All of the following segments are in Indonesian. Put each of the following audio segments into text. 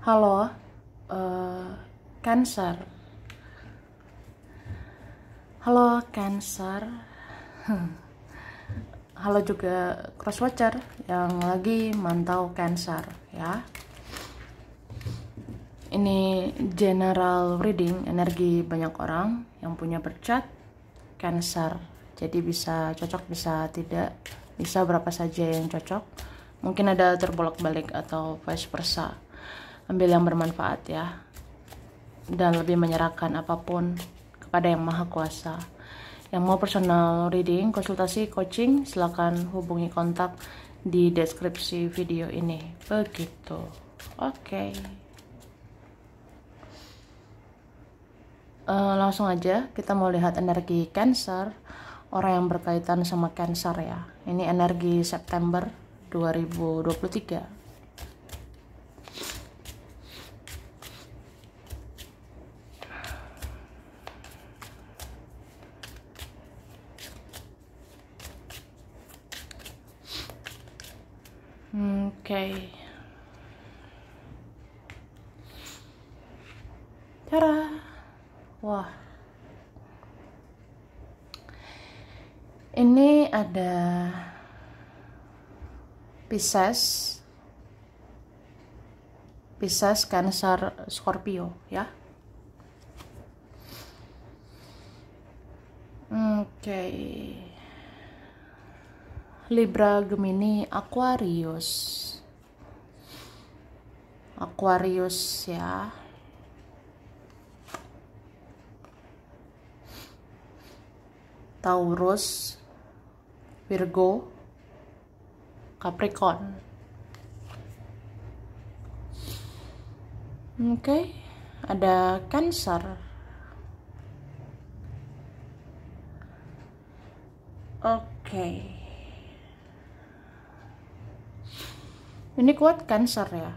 Halo, eh, Cancer. Halo, Cancer. Halo juga Crosswatcher yang lagi mantau Cancer ya. Ini general reading energi banyak orang yang punya bercat Cancer. Jadi bisa cocok, bisa tidak, bisa berapa saja yang cocok. Mungkin ada terbolak-balik atau vice versa. Ambil yang bermanfaat ya. Dan lebih menyerahkan apapun kepada yang maha kuasa. Yang mau personal reading, konsultasi, coaching, silakan hubungi kontak di deskripsi video ini. Begitu. Oke. Langsung aja kita mau lihat energi Cancer, orang yang berkaitan sama Cancer ya. Ini energi September 2023. Oke. Cara. Wah. Ini ada Pisces, Cancer, Scorpio ya. Oke. Libra, Gemini, Aquarius ya. Taurus, Virgo, Capricorn. Oke, ada Cancer. Oke. Ini kuat Cancer ya.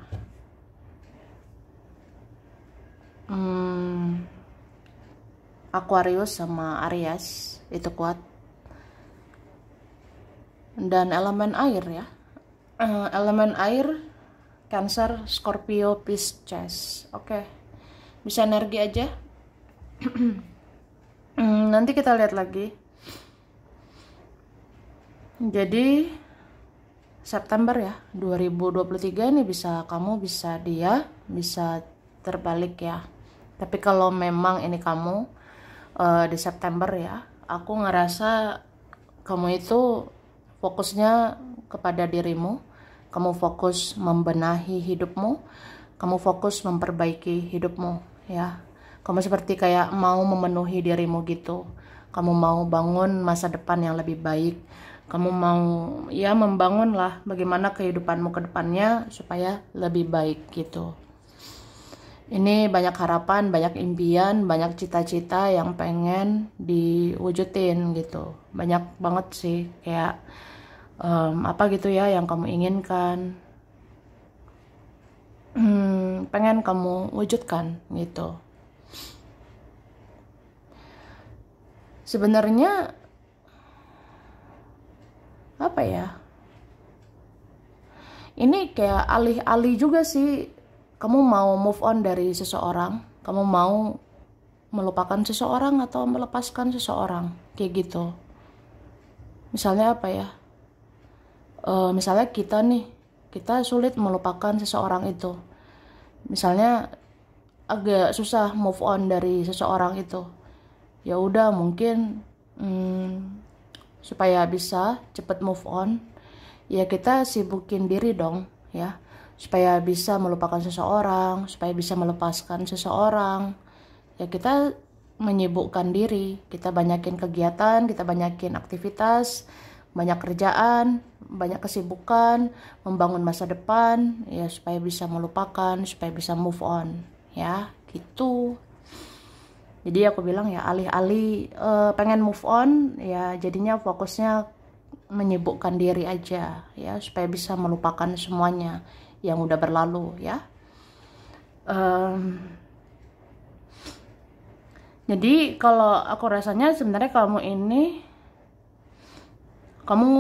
Aquarius sama Aries itu kuat. Dan elemen air ya. Elemen air Cancer, Scorpio, Pisces. Oke. Bisa energi aja. Nanti kita lihat lagi. Jadi September ya 2023 ini bisa kamu, bisa dia, bisa terbalik ya. Tapi kalau memang ini kamu di September ya, aku ngerasa kamu itu fokusnya kepada dirimu, kamu fokus membenahi hidupmu, kamu fokus memperbaiki hidupmu ya. Kamu seperti kayak mau memenuhi dirimu gitu, kamu mau bangun masa depan yang lebih baik, kamu mau ya membangun lah bagaimana kehidupanmu ke depannya supaya lebih baik gitu. Ini banyak harapan, banyak impian, banyak cita-cita yang pengen diwujudin gitu. Banyak banget sih kayak apa gitu ya yang kamu inginkan, pengen kamu wujudkan gitu. Sebenarnya apa ya? Ini kayak alih-alih juga sih. Kamu mau move on dari seseorang, kamu mau melupakan seseorang atau melepaskan seseorang, kayak gitu. Misalnya apa ya? Misalnya kita sulit melupakan seseorang itu. Misalnya agak susah move on dari seseorang itu. Ya udah mungkin supaya bisa cepet move on, ya kita sibukin diri dong ya. Supaya bisa melupakan seseorang, supaya bisa melepaskan seseorang, ya kita menyibukkan diri, kita banyakin kegiatan, kita banyakin aktivitas, banyak kerjaan, banyak kesibukan, membangun masa depan, ya supaya bisa melupakan, supaya bisa move on, ya gitu. Jadi aku bilang ya alih-alih pengen move on, ya jadinya fokusnya menyibukkan diri aja, ya supaya bisa melupakan semuanya yang udah berlalu ya. Jadi kalau aku rasanya sebenarnya kamu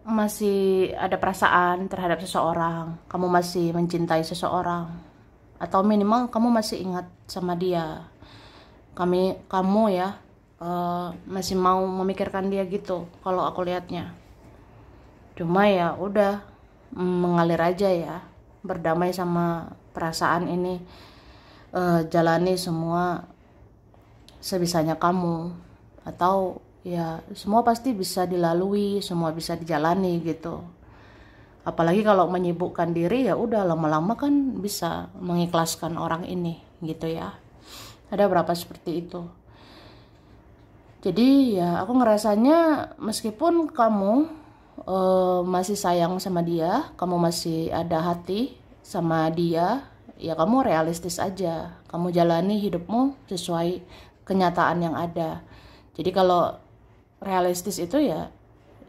masih ada perasaan terhadap seseorang, kamu masih mencintai seseorang. atau minimal kamu masih ingat sama dia. Kamu ya masih mau memikirkan dia gitu kalau aku lihatnya. Cuma ya udah, mengalir aja ya, berdamai sama perasaan ini. Jalani semua sebisanya kamu, atau ya semua pasti bisa dilalui, semua bisa dijalani gitu. Apalagi kalau menyibukkan diri, ya udah lama-lama kan bisa mengikhlaskan orang ini gitu ya. Ada berapa seperti itu. Jadi ya aku ngerasanya meskipun kamu masih sayang sama dia, kamu masih ada hati sama dia, ya kamu realistis aja, kamu jalani hidupmu sesuai kenyataan yang ada. Jadi kalau realistis itu ya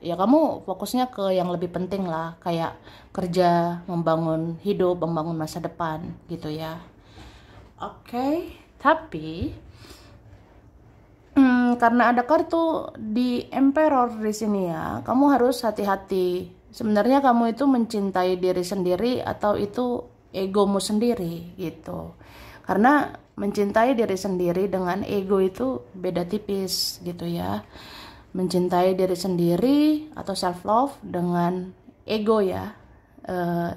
kamu fokusnya ke yang lebih penting lah, kayak kerja, membangun hidup, membangun masa depan gitu ya. Oke. Tapi karena ada kartu di Emperor di sini ya, kamu harus hati-hati. Sebenarnya kamu itu mencintai diri sendiri atau itu egomu sendiri gitu. Karena mencintai diri sendiri dengan ego itu beda tipis gitu ya. Mencintai diri sendiri atau self love dengan ego ya,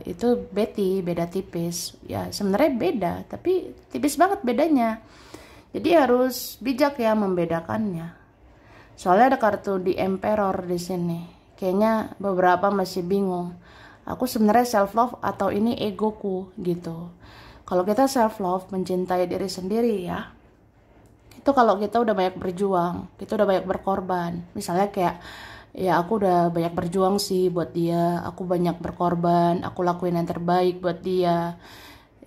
itu beda tipis ya. Sebenarnya beda, tapi tipis banget bedanya. Jadi harus bijak ya membedakannya. Soalnya ada kartu di Emperor di sini. Kayaknya beberapa masih bingung. Aku sebenarnya self love atau ini egoku gitu. Kalau kita self love, mencintai diri sendiri ya, itu kalau kita udah banyak berjuang, kita udah banyak berkorban. Misalnya kayak ya aku udah banyak berjuang sih buat dia, aku banyak berkorban, aku lakuin yang terbaik buat dia.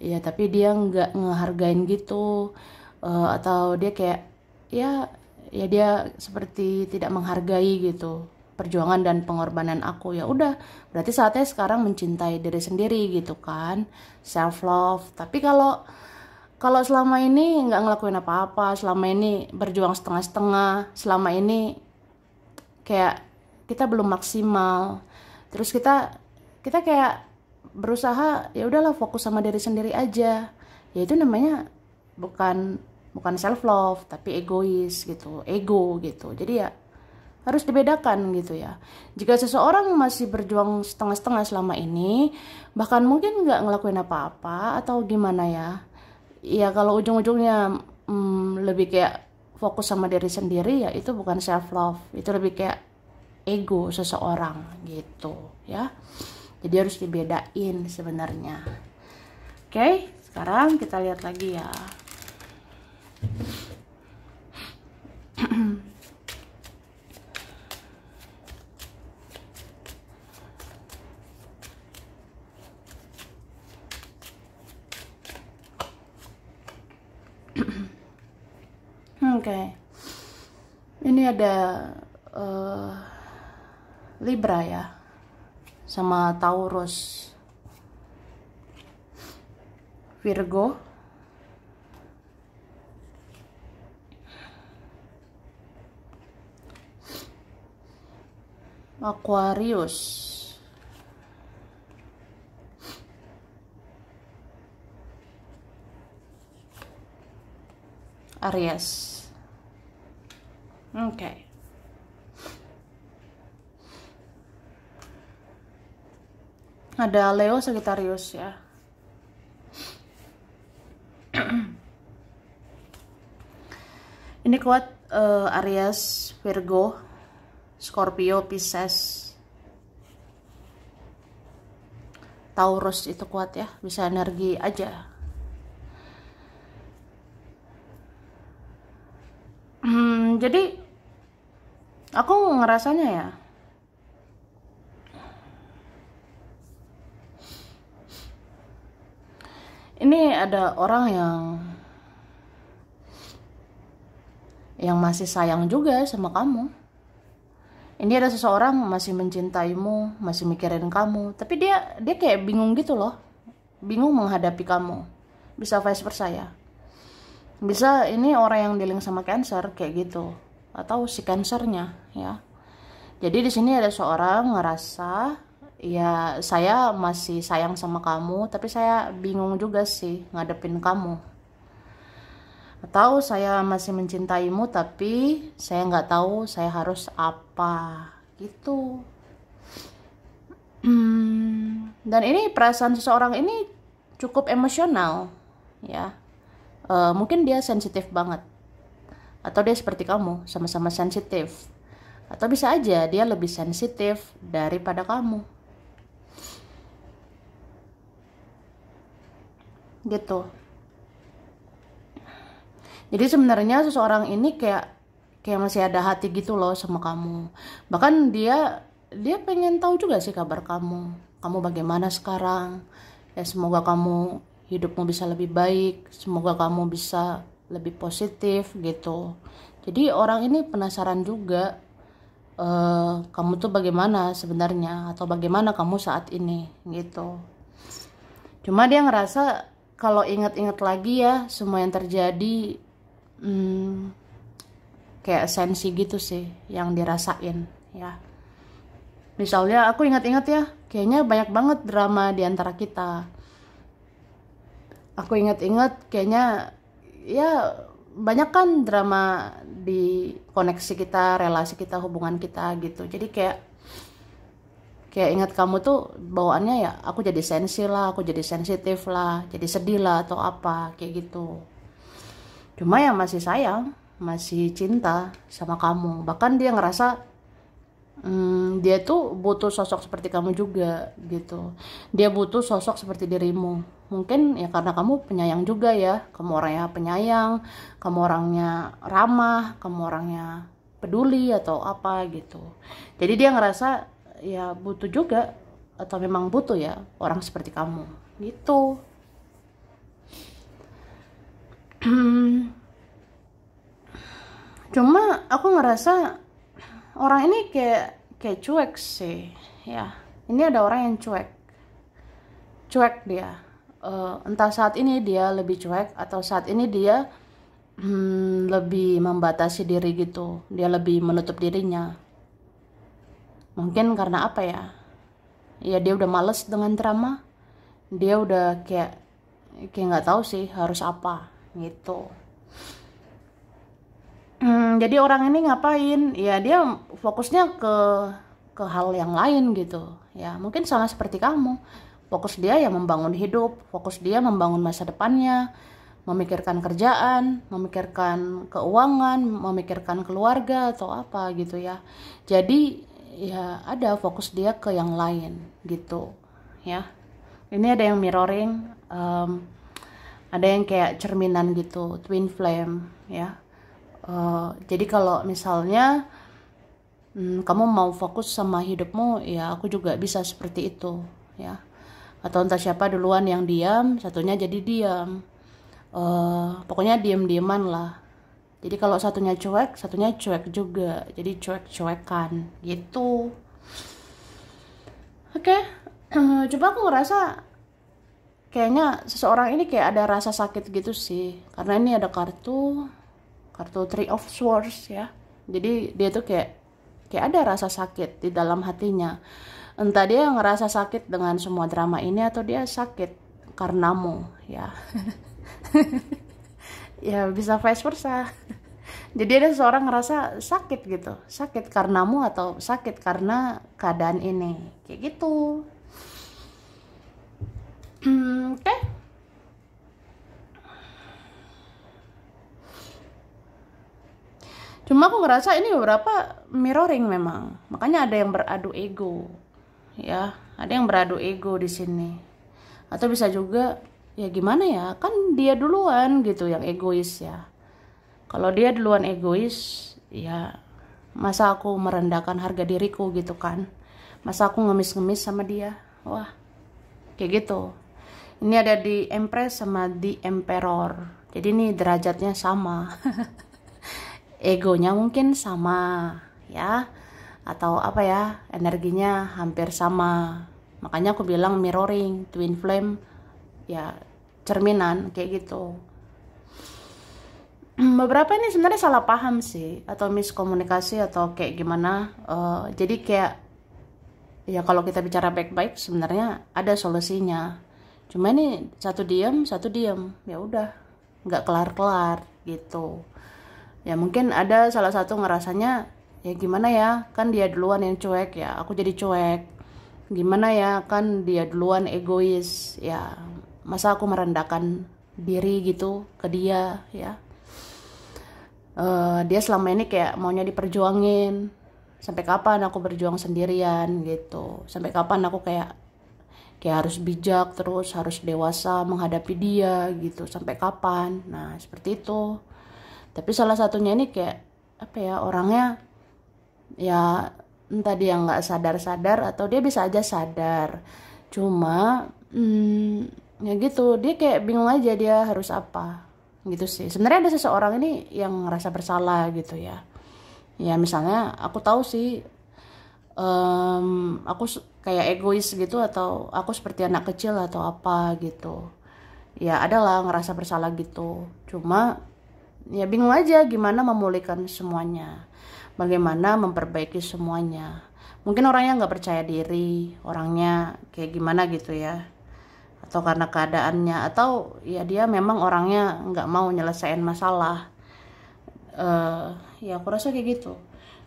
Ya tapi dia nggak ngehargain gitu. Atau dia kayak ya dia seperti tidak menghargai gitu perjuangan dan pengorbanan aku. Ya udah, berarti saatnya sekarang mencintai diri sendiri gitu kan, self love. Tapi kalau selama ini nggak ngelakuin apa-apa, selama ini berjuang setengah-setengah, selama ini kayak kita belum maksimal, terus kita kayak berusaha ya udahlah fokus sama diri sendiri aja, ya itu namanya bukan self love tapi egois gitu, ego gitu. Jadi ya harus dibedakan gitu ya. Jika seseorang masih berjuang setengah-setengah selama ini, bahkan mungkin nggak ngelakuin apa-apa atau gimana ya kalau ujung-ujungnya lebih kayak fokus sama diri sendiri, ya itu bukan self love, itu lebih kayak ego seseorang gitu ya. Jadi harus dibedain sebenarnya. Oke, sekarang kita lihat lagi ya. Oke. Ini ada Libra ya, sama Taurus, Virgo, Aquarius, Aries. Oke. Ada Leo, Sagittarius ya. Ini kuat Aries, Virgo, Scorpio, Pisces, Taurus itu kuat ya, bisa energi aja. Jadi aku ngerasanya ya, ini ada orang yang masih sayang juga sama kamu. Ini ada seseorang masih mencintaimu, masih mikirin kamu, tapi dia kayak bingung gitu loh, bingung menghadapi kamu. Bisa vice versa ya. Bisa ini orang yang dealing sama Cancer kayak gitu, atau si Cancernya ya. Jadi di sini ada seorang ngerasa ya saya masih sayang sama kamu, tapi saya bingung juga sih ngadepin kamu. Atau saya masih mencintaimu, tapi saya nggak tahu saya harus apa gitu. Dan ini perasaan seseorang ini cukup emosional, ya. Mungkin dia sensitif banget, atau dia seperti kamu, sama-sama sensitif, atau bisa aja dia lebih sensitif daripada kamu, gitu. Jadi sebenarnya seseorang ini kayak kayak masih ada hati gitu loh sama kamu. Bahkan dia pengen tahu juga sih kabar kamu. Kamu bagaimana sekarang? Ya semoga kamu hidupmu bisa lebih baik, semoga kamu bisa lebih positif gitu. Jadi orang ini penasaran juga kamu tuh bagaimana sebenarnya, atau bagaimana kamu saat ini gitu. Cuma dia ngerasa kalau inget-inget lagi ya semua yang terjadi, kayak sensi gitu sih yang dirasain ya. Misalnya aku ingat-ingat ya, kayaknya banyak banget drama di antara kita. Aku ingat-ingat kayaknya ya banyak kan drama di koneksi kita, relasi kita, hubungan kita gitu. Jadi kayak ingat kamu tuh bawaannya ya aku jadi sensi lah, aku jadi sensitif lah, jadi sedih lah atau apa kayak gitu. Cuma ya masih sayang, masih cinta sama kamu. Bahkan dia ngerasa dia tuh butuh sosok seperti kamu juga gitu. Dia butuh sosok seperti dirimu. Mungkin ya karena kamu penyayang juga ya. Kamu orangnya penyayang, kamu orangnya ramah, kamu orangnya peduli atau apa gitu. Jadi dia ngerasa ya butuh juga, atau memang butuh ya orang seperti kamu gitu. Cuma aku ngerasa orang ini kayak cuek sih ya. Ini ada orang yang cuek dia. Entah saat ini dia lebih cuek, atau saat ini dia lebih membatasi diri gitu. Dia lebih menutup dirinya. Mungkin karena apa ya? Ya dia udah males dengan drama. Dia udah kayak nggak tahu sih harus apa gitu. Jadi orang ini ngapain? Ya dia fokusnya ke hal yang lain gitu. Ya mungkin sama seperti kamu. Fokus dia ya membangun hidup, fokus dia membangun masa depannya, memikirkan kerjaan, memikirkan keuangan, memikirkan keluarga atau apa gitu ya. Jadi ya ada fokus dia ke yang lain gitu ya. Ini ada yang mirroring, ada yang kayak cerminan gitu, twin flame ya. Jadi kalau misalnya kamu mau fokus sama hidupmu, ya aku juga bisa seperti itu ya. Atau entah siapa duluan yang diam, satunya jadi diam. Pokoknya diam-diaman lah. Jadi kalau satunya cuek juga. Jadi cuek-cuekan gitu. Oke. Coba aku ngerasa kayaknya seseorang ini kayak ada rasa sakit gitu sih. Karena ini ada kartu Three of Swords ya. Jadi dia tuh kayak ada rasa sakit di dalam hatinya. Entah dia ngerasa sakit dengan semua drama ini, atau dia sakit karenamu ya. Ya bisa vice versa. Jadi ada seseorang ngerasa sakit gitu, sakit karenamu atau sakit karena keadaan ini, kayak gitu. Oke. Cuma aku ngerasa ini beberapa mirroring memang. Makanya ada yang beradu ego. Ya, ada yang beradu ego di sini. Atau bisa juga ya gimana ya? Kan dia duluan gitu yang egois ya. Kalau dia duluan egois, ya masa aku merendahkan harga diriku gitu kan? Masa aku ngemis-ngemis sama dia? Wah, kayak gitu. Ini ada di Empress sama di Emperor. Jadi ini derajatnya sama. Egonya mungkin sama ya, atau apa ya, energinya hampir sama. Makanya aku bilang mirroring, twin flame ya, cerminan kayak gitu. Beberapa ini sebenarnya salah paham sih, atau miskomunikasi atau kayak gimana. Jadi kayak Ya kalau kita bicara baik-baik sebenarnya ada solusinya. Cuma ini satu diam, ya udah nggak kelar-kelar gitu. Ya mungkin ada salah satu ngerasanya ya gimana ya, kan dia duluan yang cuek ya, aku jadi cuek. Gimana ya, kan dia duluan egois ya, masa aku merendahkan diri gitu ke dia ya. Dia selama ini kayak maunya diperjuangin, sampai kapan aku berjuang sendirian gitu, sampai kapan aku kayak harus bijak terus, harus dewasa menghadapi dia gitu, sampai kapan. Nah seperti itu. Tapi salah satunya ini kayak apa ya, orangnya ya entah dia nggak sadar-sadar atau dia bisa aja sadar, cuma ya gitu, dia kayak bingung aja dia harus apa gitu sih. Sebenarnya ada seseorang ini yang ngerasa bersalah gitu ya. Ya misalnya aku tahu sih, aku kayak egois gitu, atau aku seperti anak kecil atau apa gitu. Ya adalah ngerasa bersalah gitu. Cuma ya bingung aja gimana memulihkan semuanya. Bagaimana memperbaiki semuanya. Mungkin orangnya nggak percaya diri, orangnya kayak gimana gitu ya. Atau karena keadaannya, atau ya dia memang orangnya nggak mau nyelesain masalah. Ya aku rasa kayak gitu.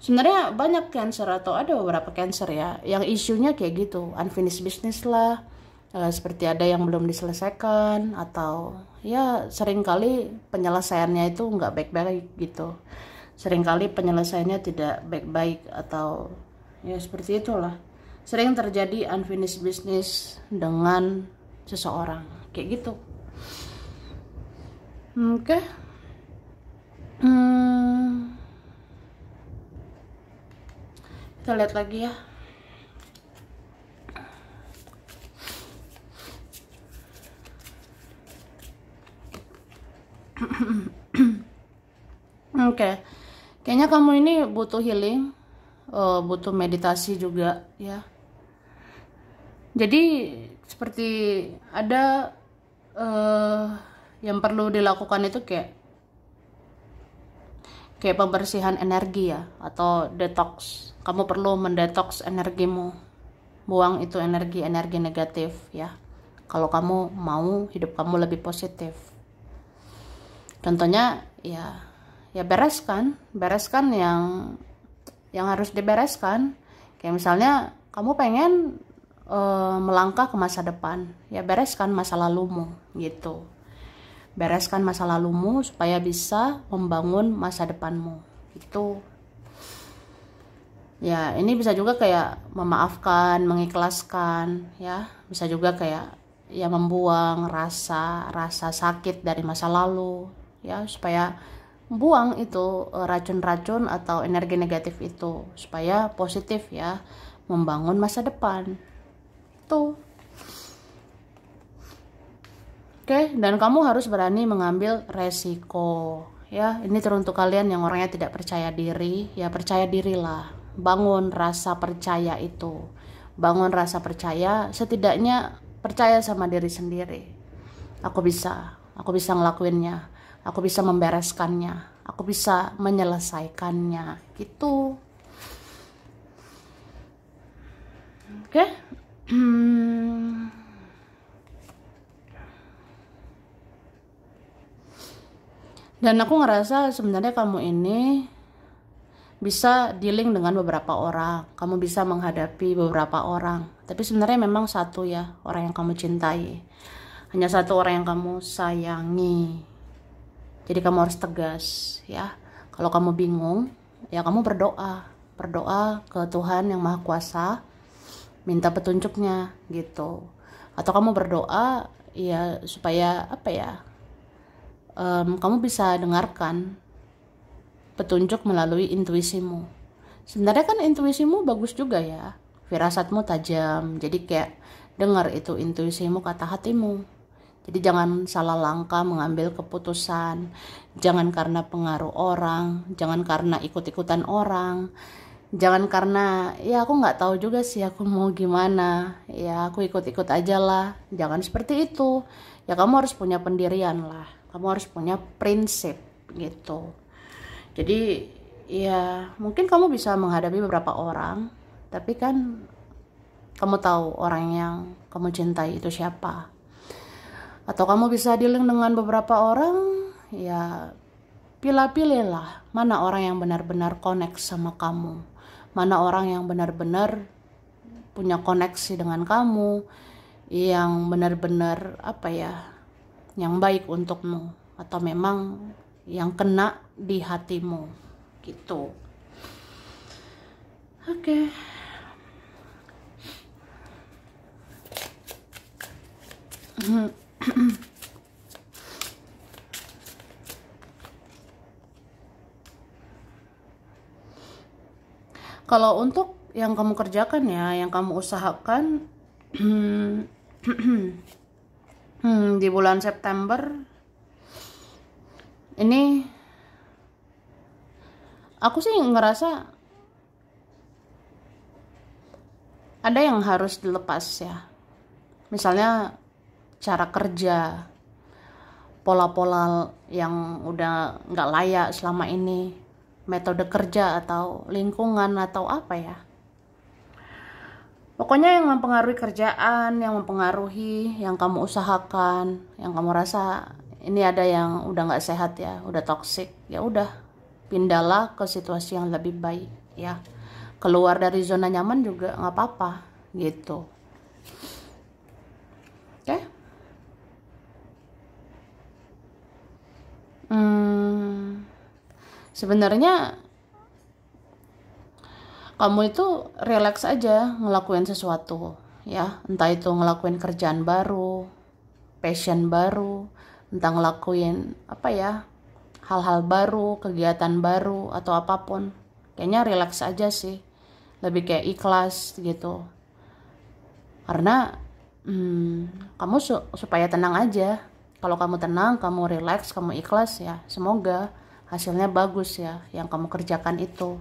Sebenarnya banyak cancer, atau ada beberapa cancer ya yang isunya kayak gitu, unfinished business lah. Seperti ada yang belum diselesaikan, atau ya seringkali penyelesaiannya itu nggak baik-baik gitu. Seringkali penyelesaiannya tidak baik-baik, atau ya seperti itulah. Sering terjadi unfinished business dengan seseorang kayak gitu. Oke. Kita lihat lagi ya. Oke. Kayaknya kamu ini butuh healing, butuh meditasi juga ya. Jadi seperti ada yang perlu dilakukan itu kayak pembersihan energi ya, atau detox. Kamu perlu mendetoks energimu, buang itu energi negatif ya, kalau kamu mau hidup kamu lebih positif. Contohnya ya bereskan yang harus dibereskan. Kayak misalnya kamu pengen melangkah ke masa depan, ya bereskan masa lalumu gitu. Bereskan masa lalumu supaya bisa membangun masa depanmu gitu. Ya ini bisa juga kayak memaafkan, mengikhlaskan ya. Bisa juga kayak ya membuang rasa sakit dari masa lalu ya, supaya buang itu racun-racun atau energi negatif itu, supaya positif ya, membangun masa depan tuh. Oke, dan kamu harus berani mengambil resiko ya. Ini teruntuk kalian yang orangnya tidak percaya diri, ya percaya dirilah. Bangun rasa percaya itu. Bangun rasa percaya, setidaknya percaya sama diri sendiri. Aku bisa ngelakuinnya. Aku bisa membereskannya. Aku bisa menyelesaikannya gitu. Oke. Dan aku ngerasa sebenarnya kamu ini bisa dealing dengan beberapa orang, kamu bisa menghadapi beberapa orang, tapi sebenarnya memang satu ya orang yang kamu cintai, hanya satu orang yang kamu sayangi. Jadi kamu harus tegas ya. Kalau kamu bingung ya kamu berdoa ke Tuhan yang Maha Kuasa, minta petunjuknya gitu. Atau kamu berdoa ya supaya apa ya, kamu bisa dengarkan petunjuk melalui intuisimu. Sebenarnya kan intuisimu bagus juga ya, firasatmu tajam, jadi kayak dengar itu intuisimu, kata hatimu. Jadi jangan salah langkah mengambil keputusan, jangan karena pengaruh orang, jangan karena ikut-ikutan orang, jangan karena ya aku nggak tahu juga sih aku mau gimana, ya aku ikut-ikut aja lah. Jangan seperti itu ya, kamu harus punya pendirian lah, kamu harus punya prinsip gitu. Jadi ya mungkin kamu bisa menghadapi beberapa orang, tapi kan Kamu tahu orang yang kamu cintai itu siapa. Atau kamu bisa dealing dengan beberapa orang, ya pilih-pilihlah mana orang yang benar-benar connect sama kamu, mana orang yang benar-benar punya koneksi dengan kamu, yang benar-benar yang baik untukmu, atau memang yang kena di hatimu gitu. Oke. Kalau untuk yang kamu kerjakan ya, yang kamu usahakan di bulan September ini, aku sih ngerasa ada yang harus dilepas ya. Misalnya cara kerja, pola-pola yang udah nggak layak selama ini, metode kerja atau lingkungan atau apa ya. Pokoknya yang mempengaruhi kerjaan, yang mempengaruhi yang kamu usahakan, yang kamu rasa ini ada yang udah nggak sehat ya, udah toksik, ya udah pindahlah ke situasi yang lebih baik ya. Keluar dari zona nyaman juga nggak apa-apa gitu. Oke? Sebenarnya kamu itu relax aja ngelakuin sesuatu ya, entah itu ngelakuin kerjaan baru, passion baru, entah ngelakuin hal-hal baru, kegiatan baru atau apapun. Kayaknya relax aja sih, lebih kayak ikhlas gitu. Karena kamu supaya tenang aja. Kalau kamu tenang, kamu relax, kamu ikhlas ya, semoga hasilnya bagus ya yang kamu kerjakan itu.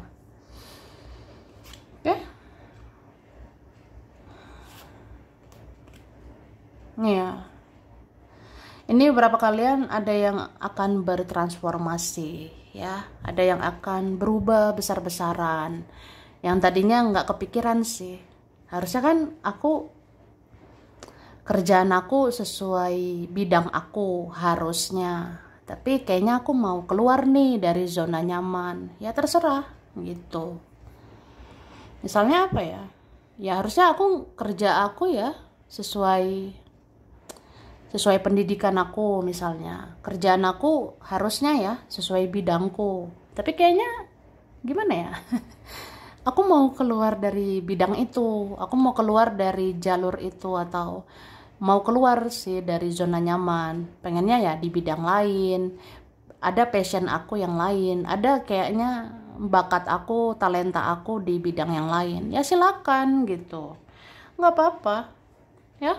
Oke? Ya. Ini beberapa kalian ada yang akan bertransformasi ya, ada yang akan berubah besar-besaran. Yang tadinya nggak kepikiran sih. Harusnya kan kerjaan aku sesuai bidang aku harusnya. Tapi kayaknya aku mau keluar nih dari zona nyaman. Ya terserah gitu. Misalnya apa ya? Ya harusnya kerja aku ya sesuai pendidikan aku misalnya. Kerjaan aku harusnya ya sesuai bidangku. Tapi kayaknya gimana ya? Aku mau keluar dari bidang itu. Aku mau keluar dari jalur itu, atau mau keluar sih dari zona nyaman. Pengennya ya di bidang lain. Ada passion aku yang lain. Ada kayaknya bakat aku, talenta aku di bidang yang lain. Ya silakan gitu. Nggak apa-apa. Ya.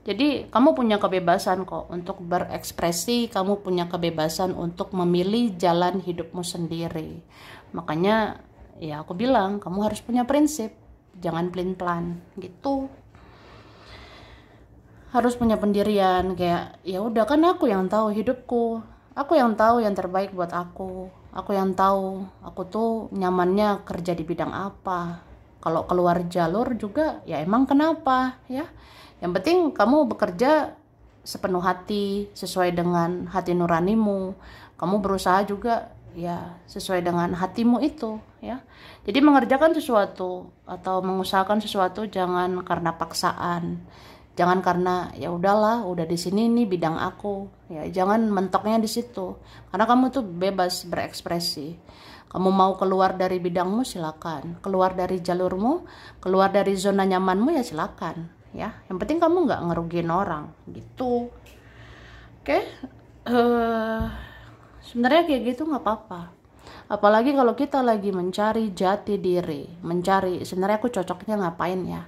Jadi kamu punya kebebasan kok untuk berekspresi, kamu punya kebebasan untuk memilih jalan hidupmu sendiri. Makanya ya aku bilang kamu harus punya prinsip, jangan pelin-pelan gitu. Harus punya pendirian, kayak ya udah kan aku yang tahu hidupku. Aku yang tahu yang terbaik buat aku. Aku yang tahu aku tuh nyamannya kerja di bidang apa. Kalau keluar jalur juga ya emang kenapa ya. Yang penting kamu bekerja sepenuh hati, sesuai dengan hati nuranimu. Kamu berusaha juga ya sesuai dengan hatimu itu ya. Jadi mengerjakan sesuatu atau mengusahakan sesuatu jangan karena paksaan. Jangan karena ya udahlah, udah di sini nih bidang aku. Ya jangan mentoknya di situ. Karena kamu tuh bebas berekspresi. Kamu mau keluar dari bidangmu silakan. Keluar dari jalurmu, keluar dari zona nyamanmu ya silakan. Ya, yang penting kamu nggak ngerugiin orang gitu. Oke, sebenarnya kayak gitu nggak apa-apa. Apalagi kalau kita lagi mencari jati diri, sebenarnya aku cocoknya ngapain ya?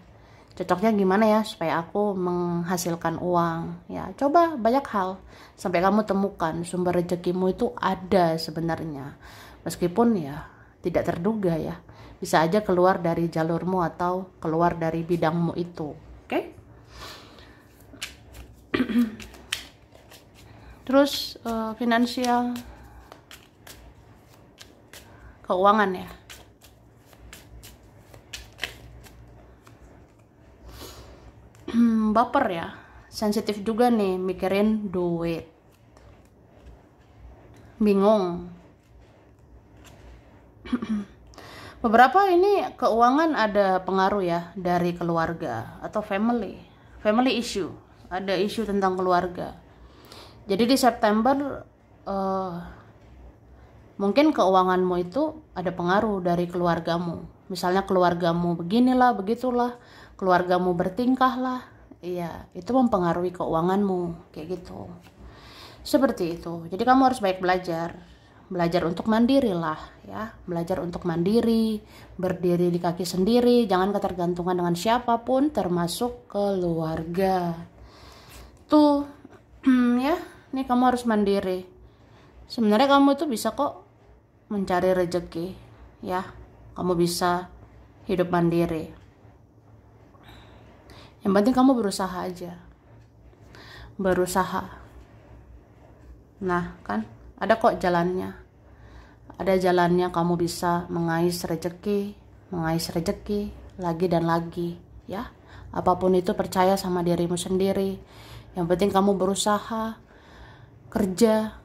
Cocoknya gimana ya supaya aku menghasilkan uang? Ya, coba banyak hal sampai kamu temukan sumber rezekimu itu ada sebenarnya. Meskipun ya tidak terduga ya, bisa aja keluar dari jalurmu atau keluar dari bidangmu itu. Oke? Terus finansial, keuangan ya. baper ya, sensitif juga nih mikirin duit, bingung. Beberapa ini keuangan ada pengaruh ya dari keluarga atau family issue, ada isu tentang keluarga. Jadi di September mungkin keuanganmu itu ada pengaruh dari keluargamu. Misalnya keluargamu beginilah, begitulah, keluargamu bertingkah lah, iya itu mempengaruhi keuanganmu kayak gitu. Seperti itu. Jadi kamu harus baik belajar untuk mandiri lah ya, belajar untuk mandiri, berdiri di kaki sendiri, jangan ketergantungan dengan siapapun termasuk keluarga tuh. Ya, nih kamu harus mandiri. Sebenarnya kamu itu bisa kok mencari rezeki ya, kamu bisa hidup mandiri, yang penting kamu berusaha aja, berusaha. Nah kan ada kok jalannya, ada jalannya kamu bisa mengais rezeki lagi dan lagi ya. Apapun itu percaya sama dirimu sendiri, yang penting kamu berusaha, kerja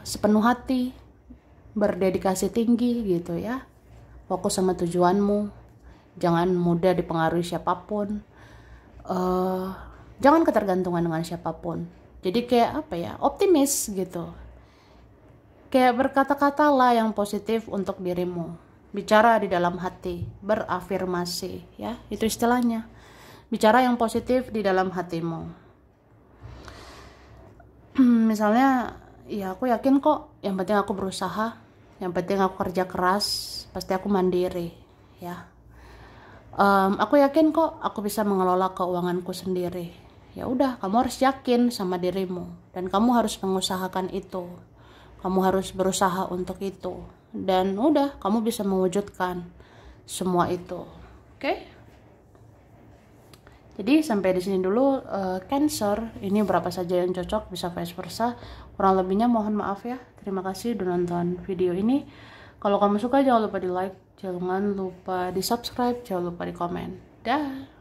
sepenuh hati, berdedikasi tinggi gitu ya, fokus sama tujuanmu, jangan mudah dipengaruhi siapapun, jangan ketergantungan dengan siapapun. Jadi kayak apa ya, optimis gitu, kayak berkata-kata lah yang positif untuk dirimu, bicara di dalam hati, berafirmasi ya, itu istilahnya, bicara yang positif di dalam hatimu. Misalnya ya aku yakin kok, yang penting aku berusaha, yang penting aku kerja keras, pasti aku mandiri ya. Aku yakin kok aku bisa mengelola keuanganku sendiri. Ya udah, kamu harus yakin sama dirimu dan kamu harus mengusahakan itu. Kamu harus berusaha untuk itu dan udah, kamu bisa mewujudkan semua itu. Oke? Jadi sampai di sini dulu Cancer, ini berapa saja yang cocok, bisa vice versa. Kurang lebihnya mohon maaf ya. Terima kasih udah nonton video ini. Kalau kamu suka jangan lupa di like, jangan lupa di subscribe, jangan lupa di komen. Dah.